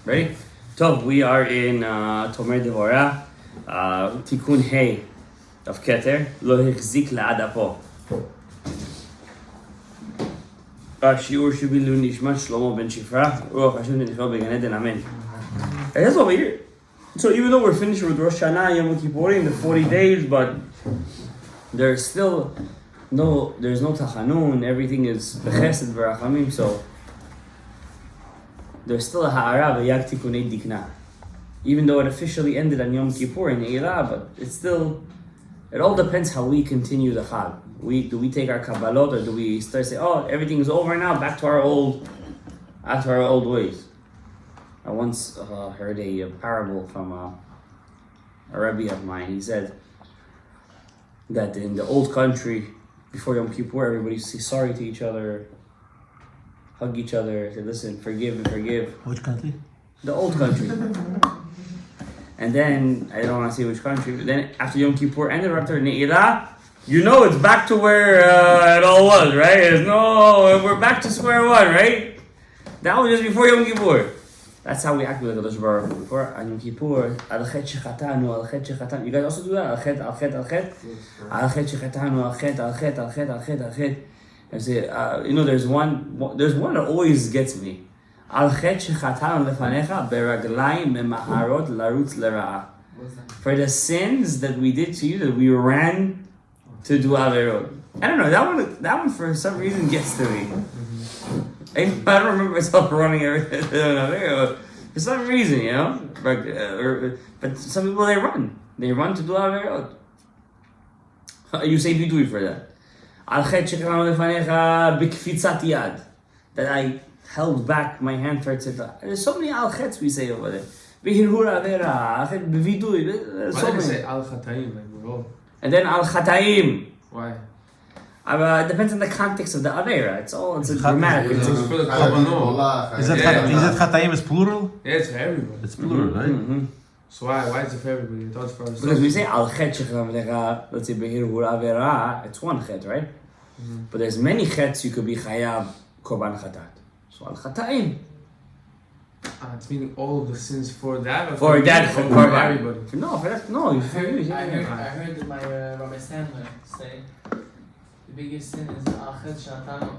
Ready? Tov, we are in Tomer Dvorah, Tikkun Hey of Keter, Lo Hechzik La'ad Apo. השיעור שבילו נשמת שלמה בן שפרה, רוח השם ונכלול בגן עדן, אמן. That's over here. So even though we're finished with Rosh Hashanah, Yom Kippurim, the 40 days, but there's still there's no tachanun, everything is bechesed v'rachamim, so there's still a ha'ara v'yag tikunei dikna. Even though it officially ended on Yom Kippur in Eila, but it's still, it all depends how we continue the Chag. Do we take our Kabbalot, or do we start say, oh, everything is over now, back to our old ways? I once heard a parable from a Rebbe of mine. He said that in the old country, before Yom Kippur, everybody used to say sorry to each other, hug each other, say, listen, forgive and forgive. Which country? The old country. And then, I don't want to say which country, but then after Yom Kippur ended, after Ne'ilah, you know it's back to where it all was, right? We're back to square one, right? That was just before Yom Kippur. That's how we act with Gadaev Before on Yom Kippur, al chet shechatanu, al chet shechatanu. You guys also do that? Al chet, al chet, al chet. Al chet shechatanu, al chet, al chet, al chet, al chet, al chet. And say, there's one that always gets me. Al chet shechatanu lefanecha beraglayim memaharot larutz lera'a. For the sins that we did to you, that we ran to do averot. I don't know, that one for some reason gets to me. I don't remember myself running everything for some reason, but some people they run to do averot. You say vidui for that. Al chet shekram lefanecha b'kfitzat yad, that I held back my hand for tzedakah. There's so many al chets we say over there. B'hirhur avera, al chet b'vidui. Why do you say al chataim like we're all? And then al chataim. Why? It depends on the context of the avera. It's a grammatic. It's for the korbanot. Is it chataim is plural? Yeah, it's for everybody. It's plural, right? Mm-hmm. So why is it for everybody? I thought it's for us. Because we say al chet shechram lecha, let's say behirhur avera, it's one chet, right? Mm-hmm. But there's many chets you could be chayav korban chatat. So al chataim. It's meaning all of the sins for that. For that, for everybody. No, for that. No, you I heard my Rabbi Sandler say the biggest sin is achet shatanu,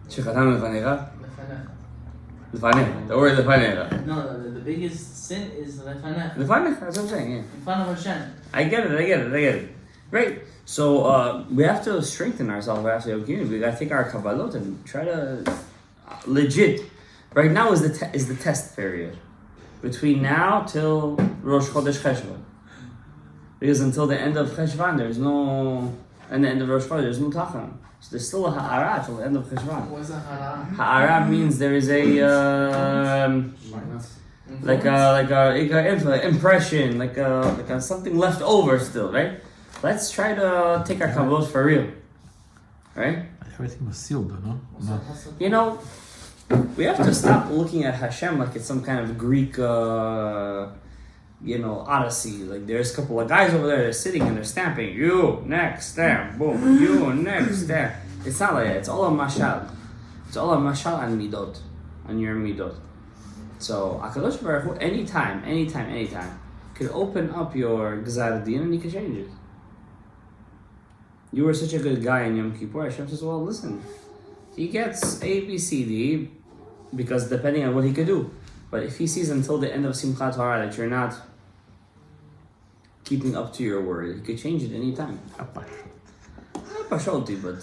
shechatanu lefanecha. lefanecha. The word lefanecha. No, the biggest sin is lefanecha. Lefanecha, that's what I'm saying, yeah. In front of Hashem. I get it. Right. So we have to strengthen ourselves after Yom Kippur. We got to take our Kabbalot and try to legit. Right now is the test period between now till Rosh Chodesh Cheshvan, because until the end of Cheshvan and the end of Rosh Chodesh there's no Tachan. So there's still a ha'ara till the end of Cheshvan. What's a hara? Ha'ara means there is a like a impression, like a something left over still, right? Let's try to take our Kabbalot for real, right? Everything was sealed, no? We have to stop looking at Hashem like it's some kind of Greek, odyssey. Like there's a couple of guys over there that are sitting and they're stamping. You, next, stamp, boom. You, next, stamp. It's not like that. It's all a mashal. It's all a mashal on midot, on your midot. So, HaKadosh Baruch Hu, anytime, could open up your Gzar Din and you can change it. You were such a good guy in Yom Kippur. Hashem says, well, listen, he gets A, B, C, D, because depending on what he could do. But if he sees until the end of Simchat Torah that you're not keeping up to your word, he could change it anytime. Not Pashoti, but...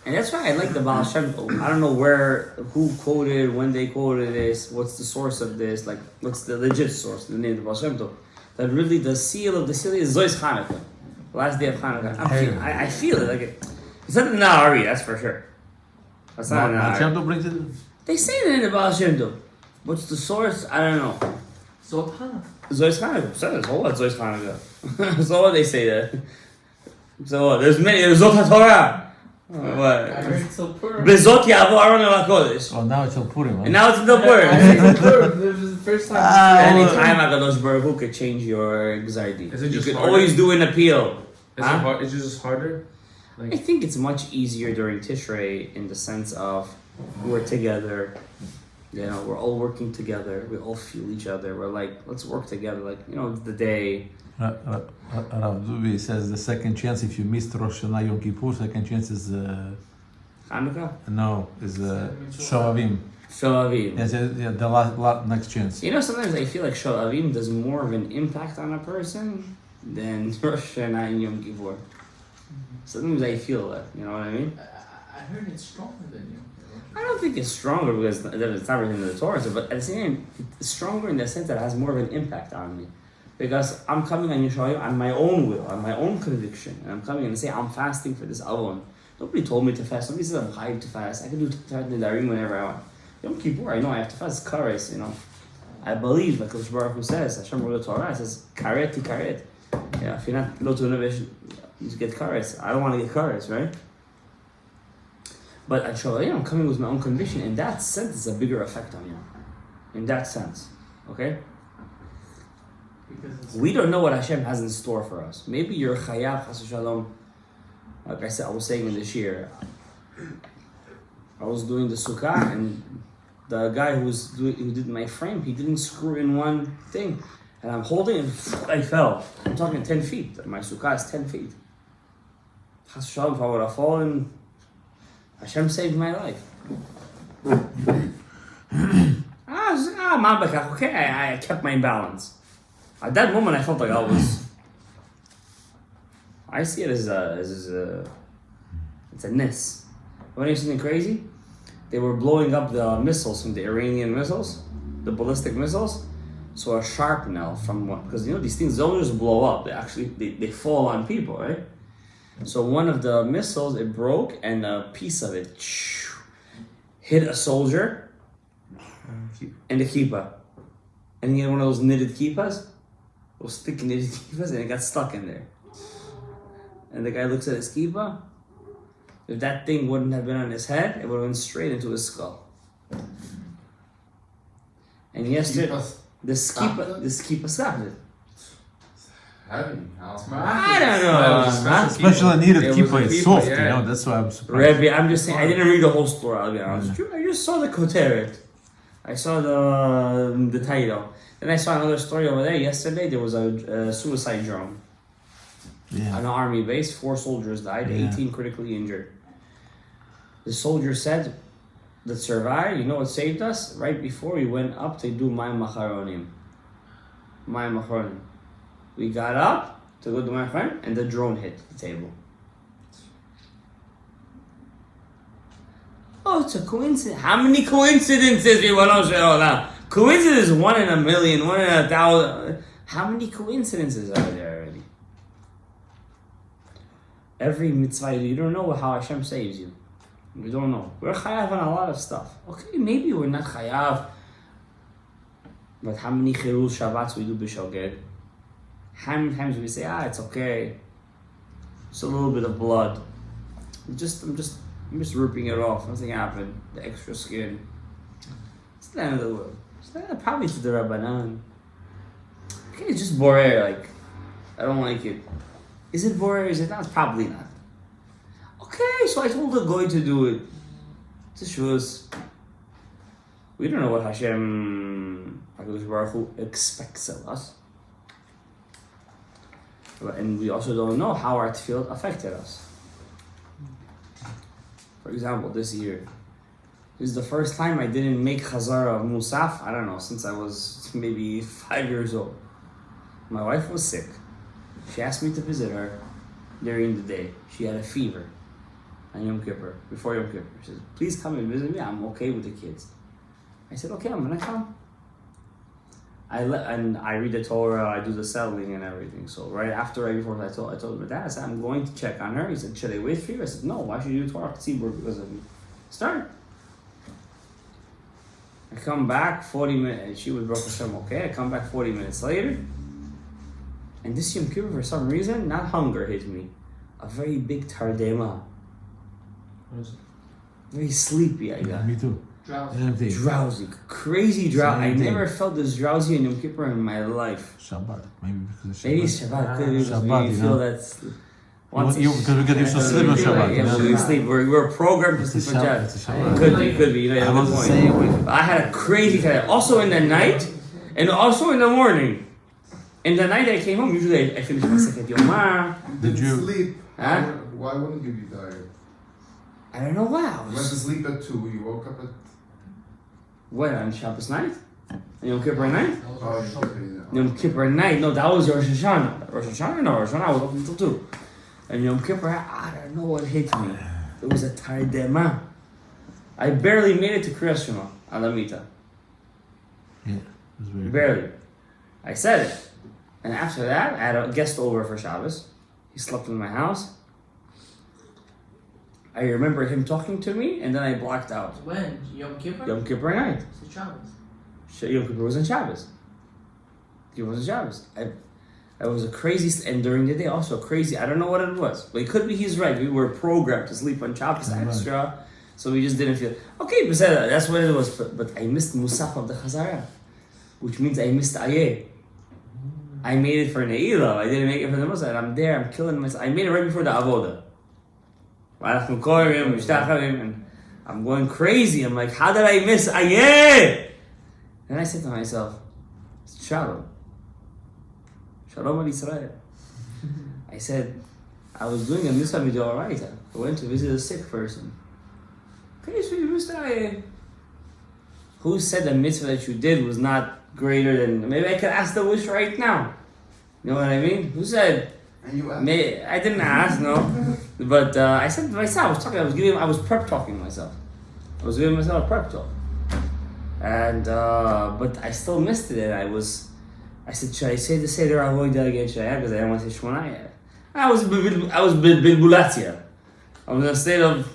and that's why I like the Baal Shem Tov. I don't know who quoted, when they quoted this, what's the source of this, like, what's the legit source, the name of the Baal Shem Tov. That really the seal of the seal is Zois Chanukah. The last day of Chanukah. I feel it, like it's not the Na'ari, that's for sure. That's not Baal Shem Tov brings it. They say that in the Baal Shem Tov. What's the source? I don't know. Zot Chanukah. Zois Chanukah. So what? Zois Chanukah. So what they say that? So what? There's Zot HaTorah. What? I heard it's so poor. Bezot Yavo Aaron El HaKodesh. Oh, now it's El Purim. And now it's the word. This is the first time. Anytime HaKadosh Baruch Hu could change your Gzar Din. Is it You just could harder? always do an appeal. Is it just harder? I think it's much easier during Tishrei in the sense of we're together. You know, we're all working together. We all feel each other. We're like, let's work together. Like, you know, the day. Rav Zubi says the second chance if you missed Rosh Hashanah Yom Kippur, second chance is Hanukkah? Shavavim. Shalom. Yes, yeah, the last next chance. You know, sometimes I feel like Shalom does more of an impact on a person than Rosh Hashanah and Yom Kippur. Sometimes I feel that, you know what I mean? I heard it's stronger than you. I don't think it's stronger because it's not written in the Torah, but at the same time, it's stronger in the sense that it has more of an impact on me. Because I'm coming on Yeshua on my own will, on my own conviction, and I'm coming and say, I'm fasting for this Avon. Nobody told me to fast. Nobody said I'm chayiv to fast. I can do Tefillah Nedarim whenever I want. Yom Kippur, I know I have to fast. Kares, you know. I believe, like Dvorah-5 says, Hashem wrote the Torah, it says, karet ti karet. Yeah, if you're not lo to nevesh, you get kares. I don't want to get kares, right? But at Shalom, I'm coming with my own conviction. In that sense, it's a bigger effect on you. In that sense, okay? We don't know what Hashem has in store for us. Maybe you're chayav, chas v'shalom. Like I said, I was saying in this year, I was doing the sukkah, and the guy who did my frame, he didn't screw in one thing, and I'm holding it, and I fell. I'm talking 10 feet. My sukkah is 10 feet. Chas v'shalom, if I would have fallen, Hashem saved my life. Okay, I kept my balance. At that moment, I felt like I see it as it's a nis. Want to hear something crazy? They were blowing up the missiles from the Iranian missiles, the ballistic missiles. So a shrapnel from one, because you know these things don't just blow up. They fall on people, right? So one of the missiles, it broke, and a piece of it hit a soldier and the kippah. And he had one of those knitted kippas, those thick knitted kippas, and it got stuck in there. And the guy looks at his kippah. If that thing wouldn't have been on his head, it would have went straight into his skull. And yesterday, this kippah stopped it. Heavy. I don't know. Special needed kippah, it's soft, yeah. you know, that's why I'm surprised. Rebbe, I'm just saying, I didn't read the whole story, I'll be honest with you. I just saw the koteret. I saw the title. Then I saw another story over there. Yesterday, there was a suicide drone. Yeah. On an army base, 4 soldiers died, 18 critically injured. The soldier said that survived, you know what saved us? Right before we went up to do Mayim Macharonim. Mayim Macharonim. We got up to go to my friend, and the drone hit the table. Oh, it's a coincidence. How many coincidences we want to show now? Coincidence 1 in a million, 1 in 1,000. How many coincidences are there already? Every mitzvah, you don't know how Hashem saves you. We don't know. We're chayav on a lot of stuff. Okay, maybe we're not chayav, but how many chilul Shabbats we do b'shogeg? How many times we say, it's okay. Just a little bit of blood. I'm just ripping it off. Nothing happened. The extra skin. It's the end of the world. Probably to the Rabbanan. Okay, it's just borer. Like, I don't like it. Is it borer? Is it not? It's probably not. Okay, so I told the guy to do it. This was. We don't know what Hashem, HaKadosh Baruch Hu, expects of us. And we also don't know how our tefillot affected us. For example, this year, this is the first time I didn't make Chazara of Musaf, I don't know, since I was maybe 5 years old. My wife was sick. She asked me to visit her during the day. She had a fever on Yom Kippur, before Yom Kippur. She said, please come and visit me, I'm okay with the kids. I said, okay, I'm gonna come. And I read the Torah, I do the selling and everything. So right before I told my dad, I said, I'm going to check on her. He said, should I wait for you? I said, no, why should you do Torah Tzibur because of me? Start. I come back 40 minutes, she was Baruch Hashem okay. I come back 40 minutes later, and this Yom Kippur, for some reason, not hunger hit me. A very big tardema. Very sleepy I got. Me too. Drowsy. Crazy drowsy. I never felt this drowsy in Yom Kippur in my life. Shabbat. Maybe because of Shabbat. Maybe Shabbat. Shabbat, You you feel know. that's... Once Because we get used to sleep on Shabbat. Yeah, we sleep. We're programmed to It's the sleep on Shabbat. Shabbat. It's the Shabbat. Could be. You know, you I have a was good the point. same way. I had a crazy time. Also in the night, and also in the morning. In the night I came home, usually I finish my second yom. Did you? sleep? Huh? Why wouldn't you be tired? I don't know why. I You went to was, sleep at 2, you woke up at... what, on Shabbos night? On Yom Kippur night? Oh, you should be Yom Kippur night? No, that was Rosh Hashanah. Rosh Hashanah? No, Rosh Hashanah I was up until 2. And Yom Kippur, I don't know what hit me. It was a tardema. I barely made it to Kriyas Shema on the Mita. Yeah, it was very Barely. I said it. And after that, I had a guest over for Shabbos. He slept in my house. I remember him talking to me, and then I blocked out. When? Yom Kippur? Yom Kippur night. It's a Shabbos. Yom Kippur was on Shabbos. It was on Shabbos. I was a crazy, and during the day also crazy. I don't know what it was, but it could be he's right. We were programmed to sleep on Shabbos extra, so we just didn't feel okay. But that's what it was. But I missed Musaf of the Chazara, which means I missed Ayeh. I made it for Ne'ilah. I didn't make it for the Musaf. I'm there. I'm killing myself. I made it right before the Avodah. And I'm going crazy. I'm like, how did I miss Ayeh? And I said to myself, Shalom. Shalom al Israel. I said, I was doing a mitzvah midoraita. I went to visit a sick person. Okay, so you missed Ayeh. Who said the mitzvah that you did was not greater than... Maybe I could ask the wish right now. You know what I mean? Who said... And you asked? I didn't ask, no. But I said to myself, I was prep talking to myself. I was giving myself a prep talk. And, but I still missed it. I said, should I say the Seder Avodah again? Should I have? Because I didn't want to say Shmonayah. I was bilbulatia. I was in a state of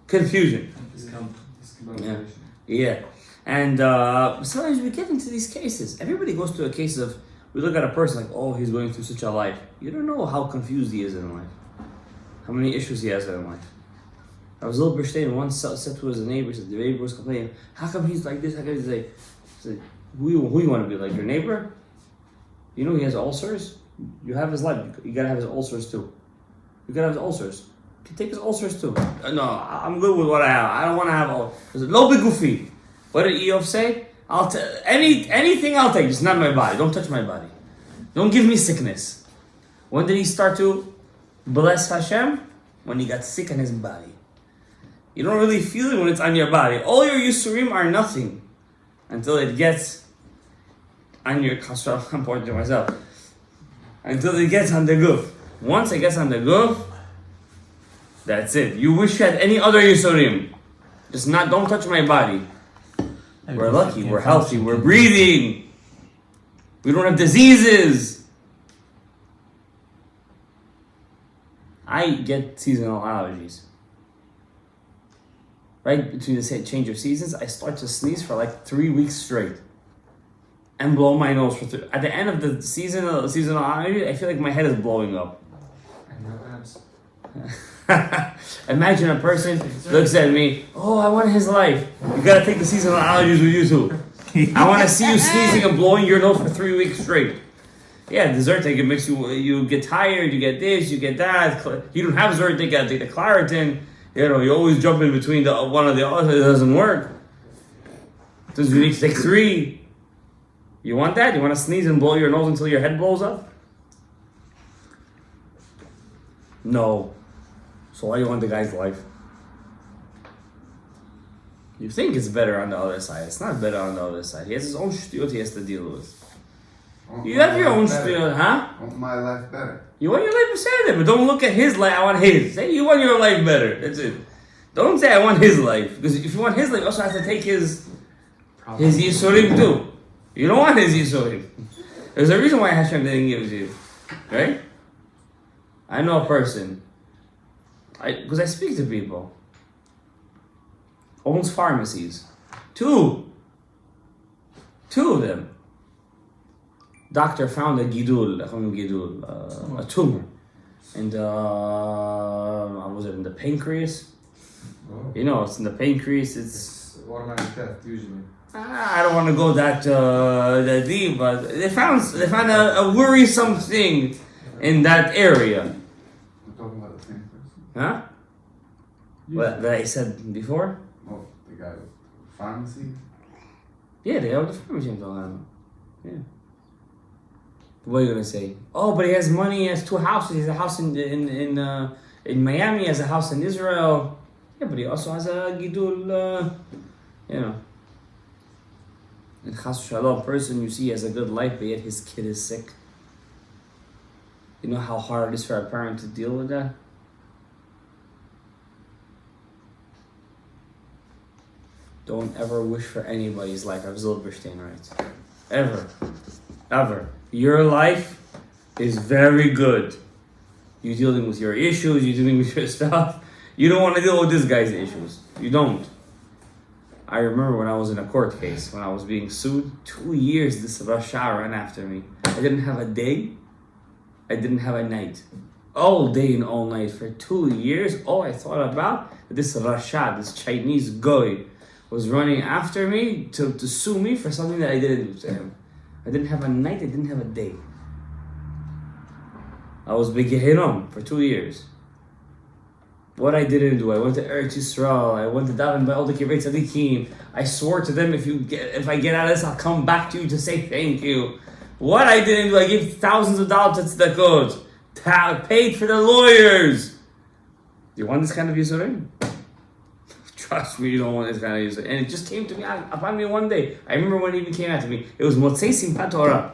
confusion. Yeah. And sometimes we get into these cases. Everybody goes through a case of, we look at a person like, oh, he's going through such a life. You don't know how confused he is in life. How many issues he has in life. I was little Berstein once said to his neighbor, the neighbor was complaining, how come he's like this, how come he's like, who you want to be, like your neighbor? You know he has ulcers? You have his life, you gotta have his ulcers too. You gotta have his ulcers. You can take his ulcers too. No, I'm good with what I have. I don't want to have ulcers. Lo begufi. What did Eov say? I'll anything I'll take, just not my body. Don't touch my body. Don't give me sickness. When did he start to bless Hashem? When he got sick in his body. You don't really feel it when it's on your body. All your Yisurim are nothing until it gets on your... I'm pointing to myself. Until it gets on the goof. Once it gets on the goof, that's it. You wish you had any other Yisurim. Just don't touch my body. We're lucky, we're healthy, we're breathing. We don't have diseases. I get seasonal allergies. Right between the change of seasons, I start to sneeze for like 3 weeks straight. And blow my nose for 3. At the end of the seasonal allergy, I feel like my head is blowing up. Imagine a person looks at me, oh, I want his life. You gotta take the seasonal allergies with you too. I want to see you sneezing and blowing your nose for 3 weeks straight. Yeah, Zyrtec, it makes you get tired, you get this, you get that. You don't have Zyrtec, you gotta take the Claritin. You know, you always jump in between one or the other, it doesn't work. So you need to take 3. You want that? You want to sneeze and blow your nose until your head blows up? No. So why do you want the guy's life? You think it's better on the other side. It's not better on the other side. He has his own shtuyot he has to deal with. You have your own shtuyot, huh? I want my life better. You want your life better, but don't look at his life. I want his. Say you want your life better. That's it. Don't say I want his life. Because if you want his life, you also have to take his Yisurim too. You don't want his Yisurim. There's a reason why Hashem didn't give it to you. Right? I know a person. Because I speak to people. Owns pharmacies. 2 of them. Doctor found a gidul, a tumor. And was it in the pancreas? Oh. You know, it's in the pancreas. It's automatic death usually. I don't want to go that deep, but they found a worrisome thing in that area. We're talking about the same person. Huh? What that I said before? Oh, the guy with pharmacy. Yeah, the guy with the pharmacy I'm talking about. Yeah. What are you gonna say? Oh, but he has money. He has 2 houses. He has a house in Miami. He has a house in Israel. Yeah, but he also has a gidul. You know. And Chas Shalom, person you see has a good life, but yet his kid is sick. You know how hard it is for a parent to deal with that? Don't ever wish for anybody's life, as Zilberstein writes. Ever. Ever. Your life is very good. You're dealing with your issues, you're dealing with your stuff. You don't want to deal with this guy's issues. You don't. I remember when I was in a court case, when I was being sued, 2 years this Rasha ran after me. I didn't have a day, I didn't have a night. All day and all night for 2 years, all I thought about, this Rasha, this Chinese guy, was running after me to sue me for something that I didn't do to him. I didn't have a night, I didn't have a day. I was Begehinom for 2 years. What I didn't do, I went to Eretz Yisrael, I went to daven by all the Kibbutz Tzadikim. I swore to them, if I get out of this, I'll come back to you to say thank you. What I didn't do, I gave thousands of dollars to tzedakot, paid for the lawyers. Do you want this kind of Yisurim? Trust me, you don't want this kind of Yisurim. And it just came to me, upon me one day. I remember when it even came out to me. It was Motzei Simchat Torah.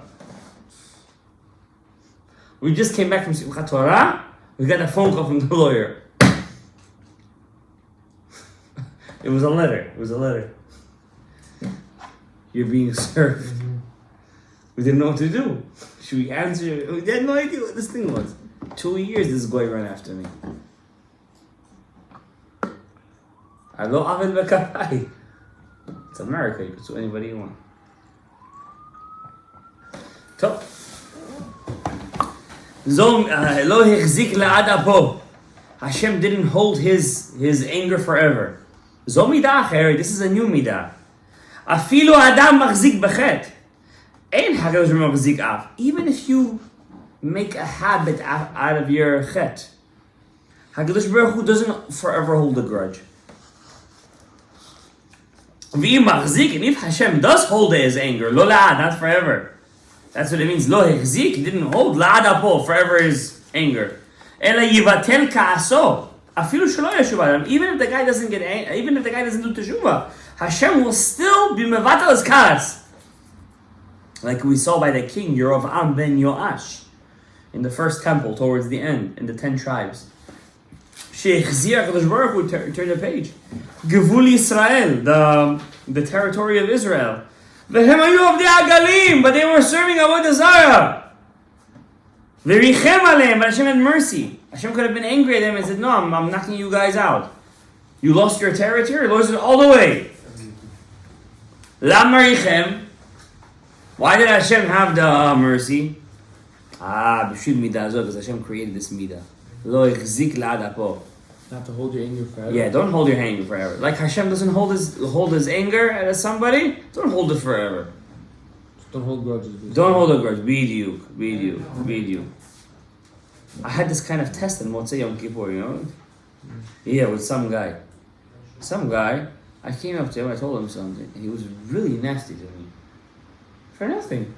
We just came back from Simchat Torah. We got a phone call from the lawyer. It was a letter. You're being served. Mm-hmm. We didn't know what to do. Should we answer? We had no idea what this thing was. 2 years this guy ran after me. It's America. You can sue anybody you want. Top. Lo hechzik la'ad apo. Hashem didn't hold his anger forever. Zo midah acheret. This is a new midah. Afilu adam machzik bechet. Ein hakadosh machzik af. Even if you make a habit out of your chet, Hakadosh Baruch Hu doesn't forever hold a grudge. V'im machzik, and if Hashem does hold his anger, lo la'ad, not forever. That's what it means. Lo hechzik, he didn't hold la'ad apo, forever his anger. Ela yivatel ka'aso. Afilu shelo yeshuv adam. Even if the guy doesn't do teshuvah, Hashem will still be mevatel his ka'as. Like we saw by the king Yerovam ben Yoash in the first temple towards the end, in the 10 tribes. Sheichzir HaKadosh Baruch Hu turn the page. Gevul Yisrael, the territory of Israel. V'hem hayu avdei agalim, but they were serving avodah zarah. V'richem aleim, but Hashem had mercy. Hashem could have been angry at them and said, no, I'm knocking you guys out. You lost your territory, you lost it all the way. Lama richem. Why did Hashem have the mercy? B'shul midah zot, because Hashem created this midah. Lo ichzik la'ad apo. Not to hold your anger forever. Yeah, don't hold your anger forever. Like Hashem doesn't hold his anger at somebody, don't hold it forever. Don't hold grudges. Don't hold a grudge. Bidiyuk. I had this kind of test in Motzei Yom Kippur, you know? Yeah, with some guy. I came up to him, I told him something, and he was really nasty to me. For nothing.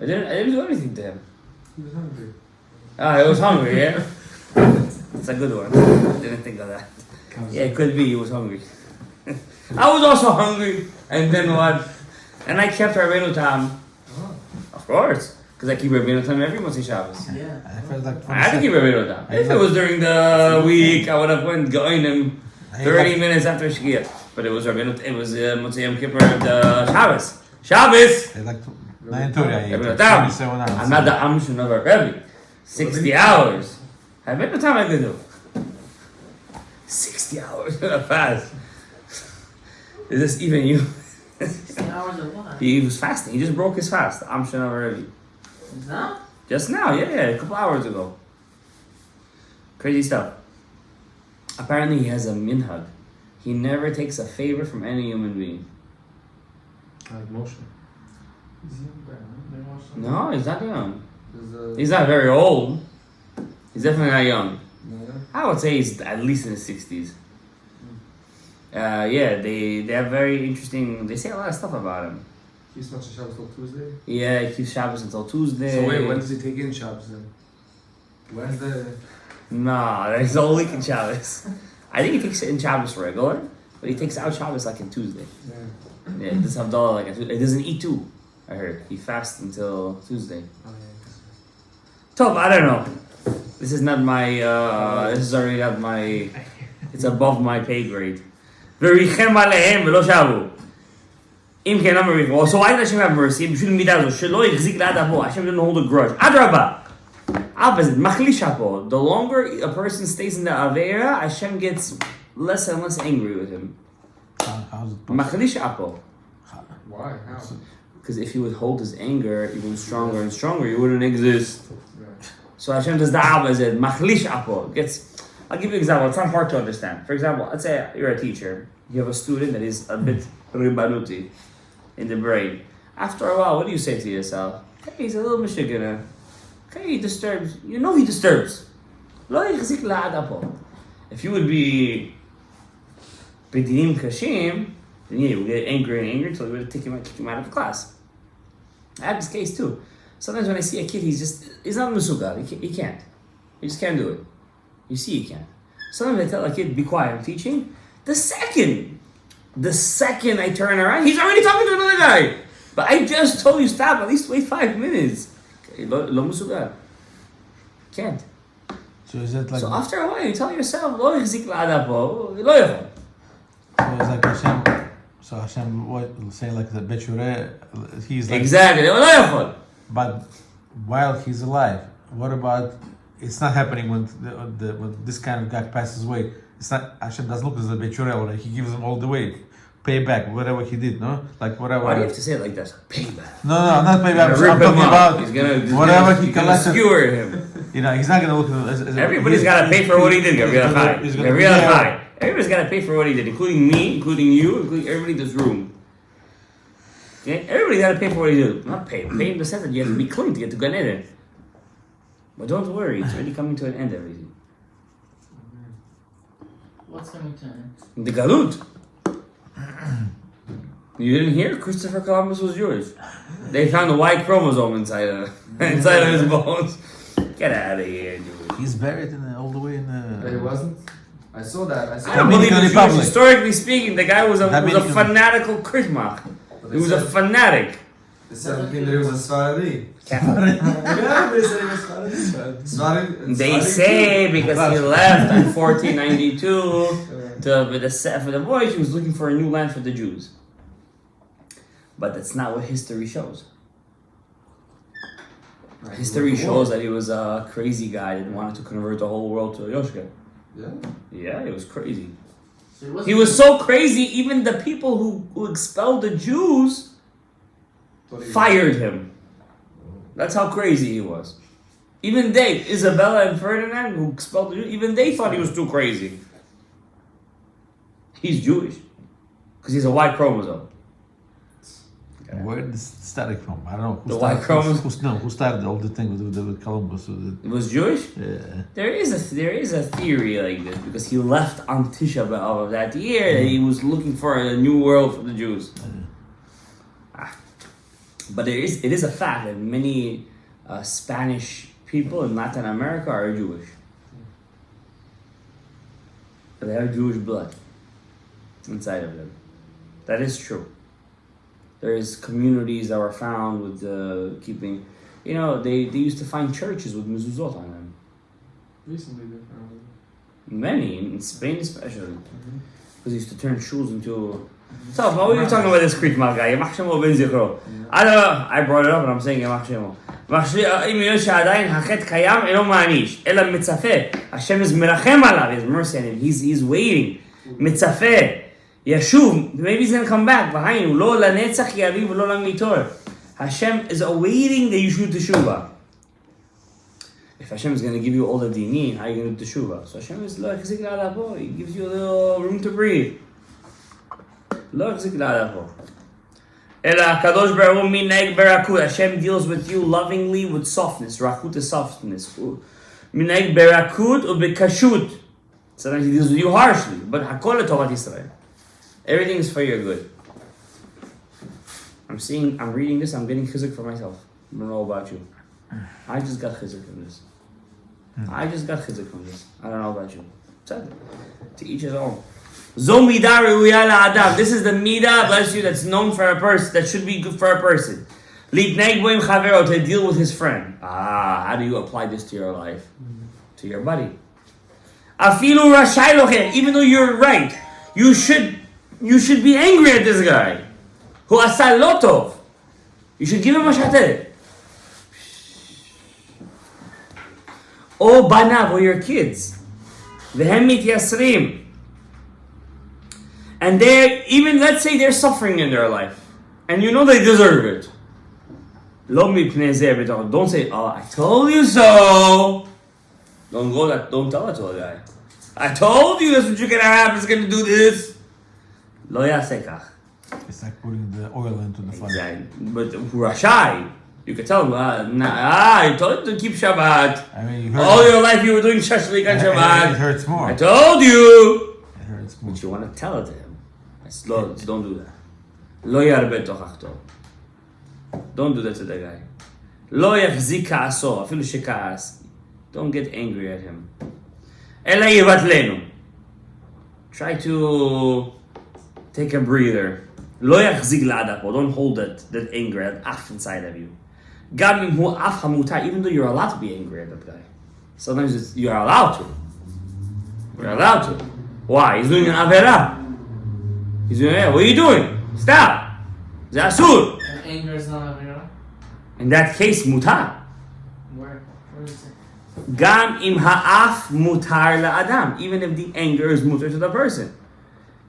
I didn't do anything to him. He was hungry. He was hungry, yeah? That's a good one. I didn't think of that. Yeah, it could be he was hungry. I was also hungry. And then what? And I kept Rabbeinu Tam. Of course. Because I keep Rabbeinu Tam every Motzei Shabbos. Yeah. I felt like I had to keep Rabbeinu Tam. If it was during the week, I would have went going him 30 minutes after Shkia. But it was Rabbeinu, it was Motzei Yom Kippur, the Shabbos. Shabbos! I like Nine Torah. Rabbeinu Tam. I'm not the Amshun of our Rebbe. 60 hours. Rabbeinu Tam I could do. 60 hours in a fast. Is this even you? 16 hours of what? He was fasting. He just broke his fast. Amshun of our Rebbe. No? Just now, yeah, a couple hours ago. Crazy stuff. Apparently he has a minhag. He never takes a favor from any human being. Like Moshe. He's younger, huh? No, he's not young. There's a... He's not very old. He's definitely not young. No, yeah. I would say he's at least in his 60s. Yeah, they have very interesting. They say a lot of stuff about him. He's not Shabbos till Tuesday. Yeah, he keeps Shabbos until Tuesday. So wait, when does he take in Shabbos then? When's the... Nah, he's all week in Shabbos. I think he takes it in Shabbos regular, but he takes out Shabbos like in Tuesday. Yeah. Yeah, he does Havdalah like a Tuesday. He doesn't eat too. I heard he fasts until Tuesday. Oh, yeah. Tov, I don't know. This is not my. This is already not my. It's above my pay grade. V'richem alehem v'lo shavu. Im ken amar richem. So why did Hashem have mercy? B'shul midah zo shelo yichzik la'ad abo. Hashem didn't hold a grudge. Adrabah. Opposite. Machlish apo. The longer a person stays in the avera, Hashem gets less and less angry with him. How's it possible? Machlish apo. Why? How? Because if he would hold his anger even stronger and stronger, he wouldn't exist. Yeah. So Hashem does the opposite. Machlish apo. I'll give you an example. It's not hard to understand. For example, let's say you're a teacher. You have a student that is a bit ribanuti in the brain. After a while, what do you say to yourself? Hey, he's a little mishigana. Okay, he disturbs. You know he disturbs. Lo yichzik la'ad apo. If you would be bedinim kashim, then yeah, you would get angry and angry until you would kick him out of the class. I have this case too. Sometimes when I see a kid, he's not musugal. He can't. He just can't do it. You see he can't. Sometimes I tell a kid, be quiet, I'm teaching. The second I turn around, he's already talking to another guy. But I just told you stop, at least wait 5 minutes. Okay, lo musugal. Can't. So is it like? So after a while, you tell yourself, lo yichzik la'ad apo, lo yachol. So it's like Hashem. So Hashem, what saying like the Bechure, he's like. Exactly, lo yachol. But while he's alive, what about? It's not happening when this kind of guy passes away. It's not Hashem doesn't look as a Bechure, like he gives him all the way, pay back whatever he did, no, like whatever. Why do you have to say it like that? Payback. No, not pay back. I'm Rip him talking up. about He's gonna whatever he gonna collected. skewer him. You know, he's not gonna look at it as Everybody's gotta pay for what he did. Gabriel he's Chai. gonna- Gabriel Chai. Everybody's gotta pay for what he did, including me, including you, including everybody in this room. Okay, everybody gotta pay for what he did. Not pay. Pay in the sense that you have to be clean to get to Gan Eden. But don't worry, it's already coming to an end. Everything. What's coming to an end? The Galut. You didn't hear? Christopher Columbus was Jewish. They found a Y chromosome inside of his bones. Get out of here, dude. He's buried all the way in But it wasn't? I saw that. I don't believe Dominican it's Jewish. Republic. Historically speaking, the guy was a Dominican- fanatical Christmach. He was a fanatic. They said that he was a Sfaradi. Catholic. Yeah, they said he was Sfaradi. Sfaradi. They say because he left in 1492 for the voyage, he was looking for a new land for the Jews. But that's not what history shows. History shows that he was a crazy guy that wanted to convert the whole world to a Yoshka. Yeah. Yeah, he was crazy. So He was so crazy, even the people who expelled the Jews fired him. That's how crazy he was. Even they, Isabella and Ferdinand, who expelled the Jews, even they thought he was too crazy. He's Jewish. Because he's a Y chromosome. Where did this started from? I don't know. The Y chromosome? Who started all the thing with Columbus? It was Jewish? Yeah. There is a theory like this, because he left on Tisha B'Av of that year, and he was looking for a new world for the Jews. But it is a fact that many Spanish people in Latin America are Jewish. They have Jewish blood inside of them. That is true. There is communities that were found with keeping, they used to find churches with mezuzot on them. Recently they found Many, in Spain especially. Because they used to turn shuls into... So, what were you talking about this Kriegmal guy? Yamach Shemo ben Zichro. I don't know, I brought it up and I'm saying Yamach Shemo. אם יהיה שעדיין החטא קיים, אינו מעניש, אלא מצפה. Hashem is merachem alav, He has mercy on him, he's waiting. מצפה, ישוב, maybe he's gonna come back, והיינו, לא לנצח יריב ולא למיתור. Hashem is awaiting the Yeshua Teshuvah. If Hashem is gonna give you all the dinin, how are you gonna do Teshuvah? So Hashem is, lo yachzik la'alapo, He gives you a little room to breathe. לא יחזיק לעדפו. אלא הקדוש ברוך הוא מנהג ברכות. Hashem deals with you lovingly with softness. Rakut is softness. Mineg berakut ubekashut. Sometimes he deals with you harshly, but hakol letovat Yisrael. Everything is for your good. I'm reading this, I'm getting chizuk for myself. I don't know about you. I just got chizuk from this. I don't know about you. To each his own. Zo midah re'uya la'adam. This is the midah, bless you, that's known for a person, that should be good for a person. Litneg bo im chavero, to deal with his friend. How do you apply this to your life? To your buddy. Afilu rashai lochem, even though you're right, you should be angry at this guy. Hu asa lo tov. You should give him a shateh. O banav, or your kids. Vehem mityasrim. And even let's say they're suffering in their life, and you know they deserve it. Lo mipnei zeh b'torah. Don't say, "Oh, I told you so." Don't tell it to a guy. I told you that's what you're gonna have. It's gonna do this. Lo yaseh kach. It's like putting the oil into the fire. Exactly. But rashai, you could tell him, I told you to keep Shabbat. I mean, you heard All your life you were doing shashlik on Shabbat. It hurts more. I told you. It hurts more. But you want to tell it to him. Don't do that. Lo yarbe tochachto. Don't do that to the guy. Lo yachzik ka'aso, afilu sheka'as. Don't get angry at him. Ela yivatlenu. Try to take a breather. Lo yachzik la'adapo. Don't hold that anger, that af inside of you. Gam im hu af hamutar, even though you're allowed to be angry at that guy. Sometimes you're allowed to. You're allowed to. Why? He's doing an avera. He's doing, what are you doing? Stop. It's asur. And anger is not avera. In that case, mutar. Where is it? Gam im ha'af mutar la'adam. Even if the anger is mutar to the person.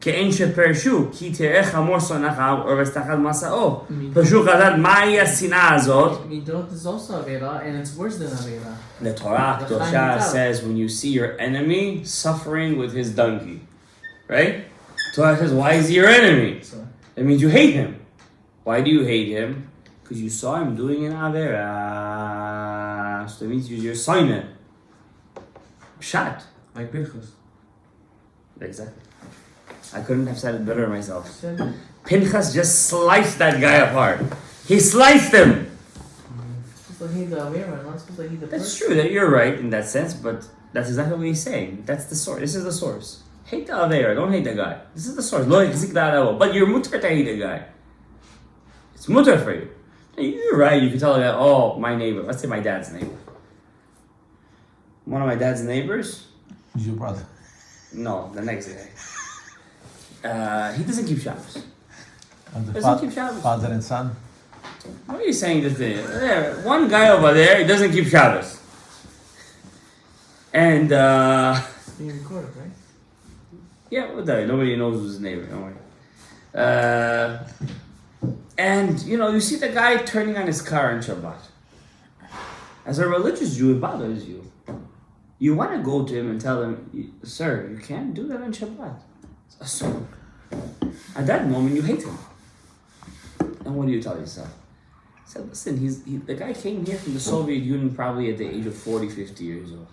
Ke'en shepershu, ki te'eh chamor sonachav, or v'stachad masa'o. Pershu chazad, ma'ya sinah azot. Midot is also avera, and it's worse than avera. The Torah, Tosha says, when you see your enemy suffering with his donkey. Right? Torah says, why is he your enemy? That means you hate him. Why do you hate him? Because you saw him doing an avera. So that means you're soine. Shot. Like Pinchas. Exactly. I couldn't have said it better myself. Pinchas just sliced that guy apart. He sliced him. Supposed to hate the avera, not supposed to hate the person. That's true, that you're right in that sense, but that's exactly what he's saying. That's the source. This is the source. Hate the avera, don't hate the guy. This is the source. Lo yachzik la'adapo. But you're mutar to hate the guy. It's mutar for you. You're right, you can tell the guy, oh, my neighbor. Let's say my dad's neighbor. One of my dad's neighbors. Who's your brother? No, the next guy. He doesn't keep Shabbos. And the Doesn't keep Shabbos. father and son? What are you saying this thing? There, one guy over there, he doesn't keep Shabbos. And, Being recorded, right? yeah, what the, nobody knows who's his neighbor, don't worry. And, you see the guy turning on his car on Shabbat. As a religious Jew, it bothers you. You want to go to him and tell him, sir, you can't do that on Shabbat. It's asur. At that moment, you hate him. And what do you tell yourself? I said, listen, the guy came here from the Soviet Union probably at the age of 40, 50 years old.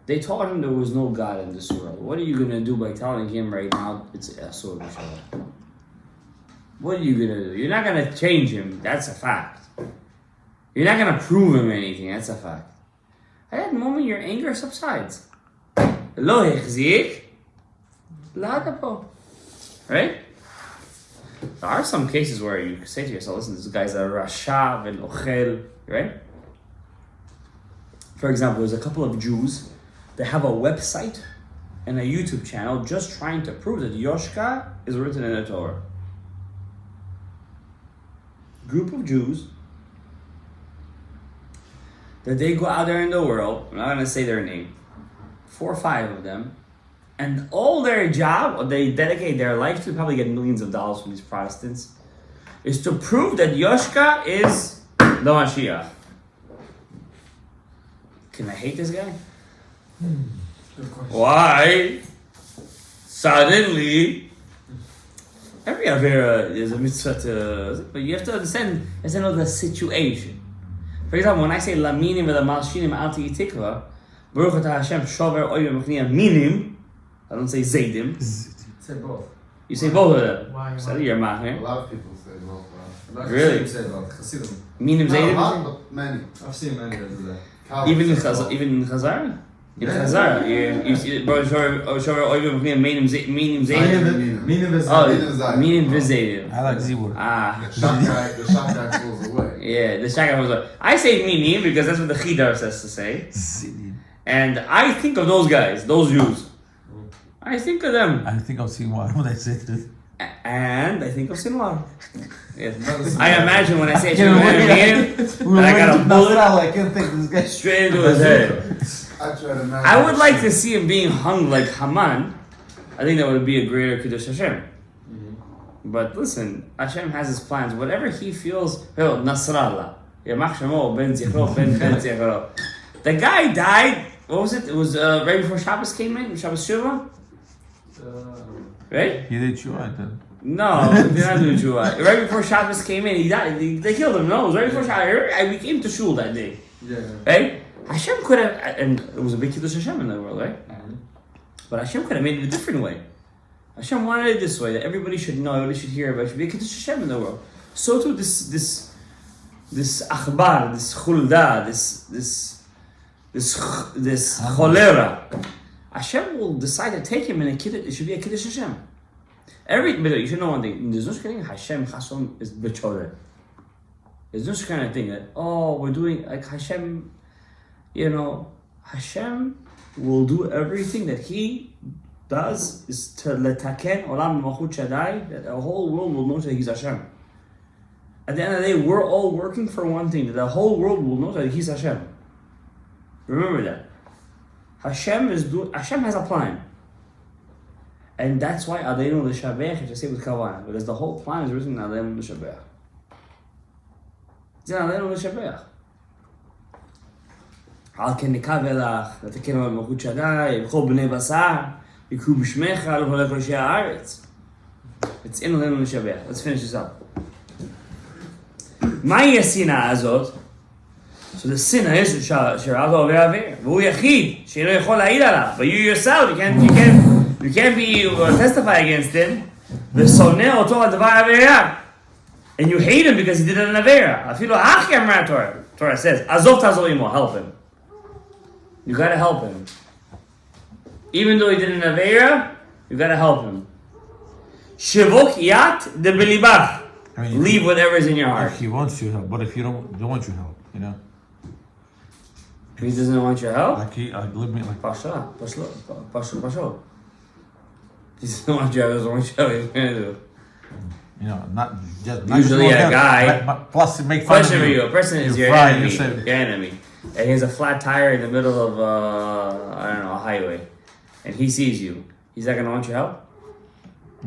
They taught him there was no God in this world. What are you going to do by telling him right now it's asur b'Shabbat? What are you going to do? You're not going to change him. That's a fact. You're not going to prove him anything. That's a fact. At that moment, your anger subsides. Lo yachzik la'adapo. Right? There are some cases where you say to yourself, listen, this guy's a rasha and ochel, right? For example, there's a couple of Jews that have a website and a YouTube channel just trying to prove that Yoshka is written in the Torah. Group of Jews that they go out there in the world, I'm not going to say their name, 4 or 5 of them, and all their job, or they dedicate their life to, probably get millions of dollars from these Protestants, is to prove that Yoshka is the Mashiach. Can I hate this guy? Of course. Why? Suddenly, every Avera is a mitzvah to, but you have to understand the situation. For example, when I say Laminim v'Lamalshinim al Tikva, Baruch Atah Hashem Shover Oivim Mechnia Minim. I don't say Zaydim. Say both. You say both of them. Why? So you're A mahir. lot of people say both. Really? Say both. Hasidim. Minim Not a Zaydim. lot, but many. I've seen many that do that. Even in Calvin says Chazar. Even in Chazar. In Yeah. Chazar, you see Baruch Shover Oivim Mechnia Minim Zaydim. Minim is Oh, Zaydim. Minim Zaydim. I like Zibur. Ah. The shot guy pulls away. Yeah, the shotgun was like, I say Minim because that's what the Chidar says to say. And I think of those guys, those Jews. I think of them. I think I've seen one when I said this. And I think of Sinwar. Yes. Not I imagine when I say Yeah, Minim, We I got a bullet I can't take this guy. straight into his head. I try to imagine. I would like to see him being hung like Haman. I think that would be a greater Kiddush Hashem. But listen, Hashem has his plans. Whatever he feels, Nasrallah. Yamach Shemo ben Zichro ben Zichro. The guy died. What was it? It was right before Shabbos came in. Shabbos Shuvah, right? He did you right then. No, he did not do Shuvah. Right before Shabbos came in, he died. They killed him. No, it was right before Shabbos. We came to Shul that day, Yeah. right? Hashem could have, and it was a big Kiddush Hashem in the world, right? But Hashem could have made it a different way. Hashem wanted it this way, that everybody should know, everybody should hear about it. Should be a Kiddush Hashem in the world. So too, this akhbar, this khulda, this cholera. Hashem will decide to take him in a kiddush. It should be a Kiddush Hashem. But you should know one thing. There's no such kind of Hashem Chasom is bechore. There's no such kind of thing that, we're doing like Hashem. Hashem will do everything that He does is to letaken olam malchut Shaddai, that the whole world will know that He's Hashem. At the end of the day, we're all working for one thing, that the whole world will know that He's Hashem. Remember that. Hashem has a plan. And that's why Aleinu L'Shabech, I say with Kavanah, because the whole plan is written in Aleinu L'Shabech. It's in Aleinu L'Shabech. על כן נקווה לך, לתקן על מלכות שדי, בכל בני בשר, יקראו בשמך לכל ראשי הארץ. It's in עלינו לשבח. Let's finish this up. מהי השנאה הזאת? So the sin is שראה לו עובר עבר, והוא יחיד שאינו יכול להעיד עליו. But you yourself, you can't be testify against him. ושונא אותו על דבר עבירה. And you hate him because he did it in עבירה. אפילו הכי אמרה התורה. Torah says, עזוב תעזור עמו, help him. You gotta help him. Even though he did an Aveira, you gotta help him. Shivok yat de belibach. Leave whatever's in your heart. If he wants your help, but if you don't want your help, If he doesn't want your help, like live me like Pasha. He doesn't want your help, he doesn't want your help, he's gonna do. not just Usually not a guy- but plus make fun Question of for you. you, a person is You're your fried, enemy. you're saved. Your enemy. And he has a flat tire in the middle of, a highway. And he sees you. He's not gonna want your help?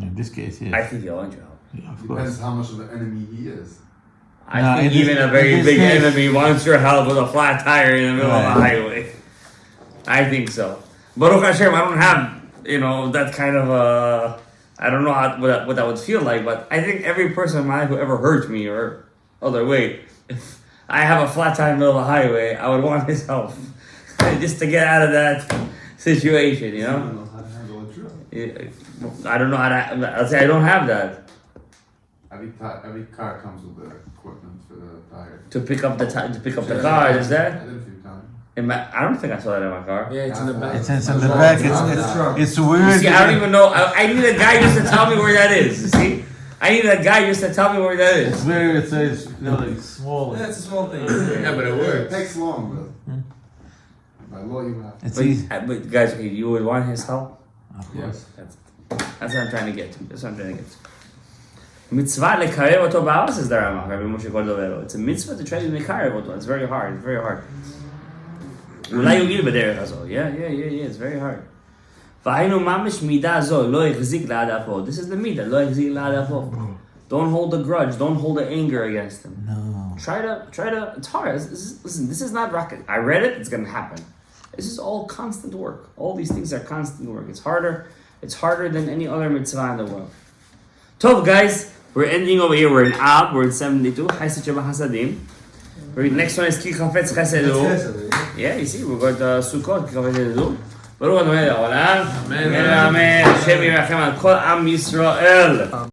In this case, yeah. I think he'll want your help. Yeah, of Depends course. how much of an enemy he is. I No, think in this- even a very in this big case- enemy wants your help with a flat tire in the middle of a Right. highway. I think so. Baruch Hashem, I don't have, that kind of I don't know what that would feel like, but I think every person in my life who ever hurt me or other way, if I have a flat tire in the middle of a highway, I would want his help. Just to get out of that situation, I don't know how to handle a drill. I don't know how to, I'll say I don't have that. Every car comes with the equipment for the tire. To pick up the car, is I that? did a few times. I don't think I saw that in my car. Yeah, it's in the back. It's in the back. It's weird. See, I don't even know. I need a guy just to tell me where that is. You see? I need a guy just to tell me where that It's is. weird. It says like small. Yeah, it's a small thing. Yeah, but it It works. takes long, bro. By law, you have to. It's easy. But guys, okay, you would want his help? Of course. That's what I'm trying to get to. Mitzvah lekarev oto ba'aras is the Rambam, Rabbi Moshe Cordovero. It's a mitzvah to try to mekarev oto. It's very hard. It's very hard. Ulai yugil b'derech hazo. Yeah. It's very hard. V'hainu mamish midah zo lo yechzik la'ad afo. This is the midah lo yechzik la'ad afo. Don't hold a grudge. Don't hold the anger against him. No. Try to. It's hard. Listen, this is not rocket. I read it. It's gonna happen. This is all constant work. All these things are constant work. It's harder. It's harder than any other mitzvah in the world. Tov, guys, we're ending over here. We're in Ab. We're in 72. Chesed Sheba Hasadim. Next one is Ki Chafetz Chesedu. Yeah, you see, we got Sukkot covered in the Zoom. ברוך אדוני לעולם, אמן. אמן, השם ירחם על כל עם ישראל.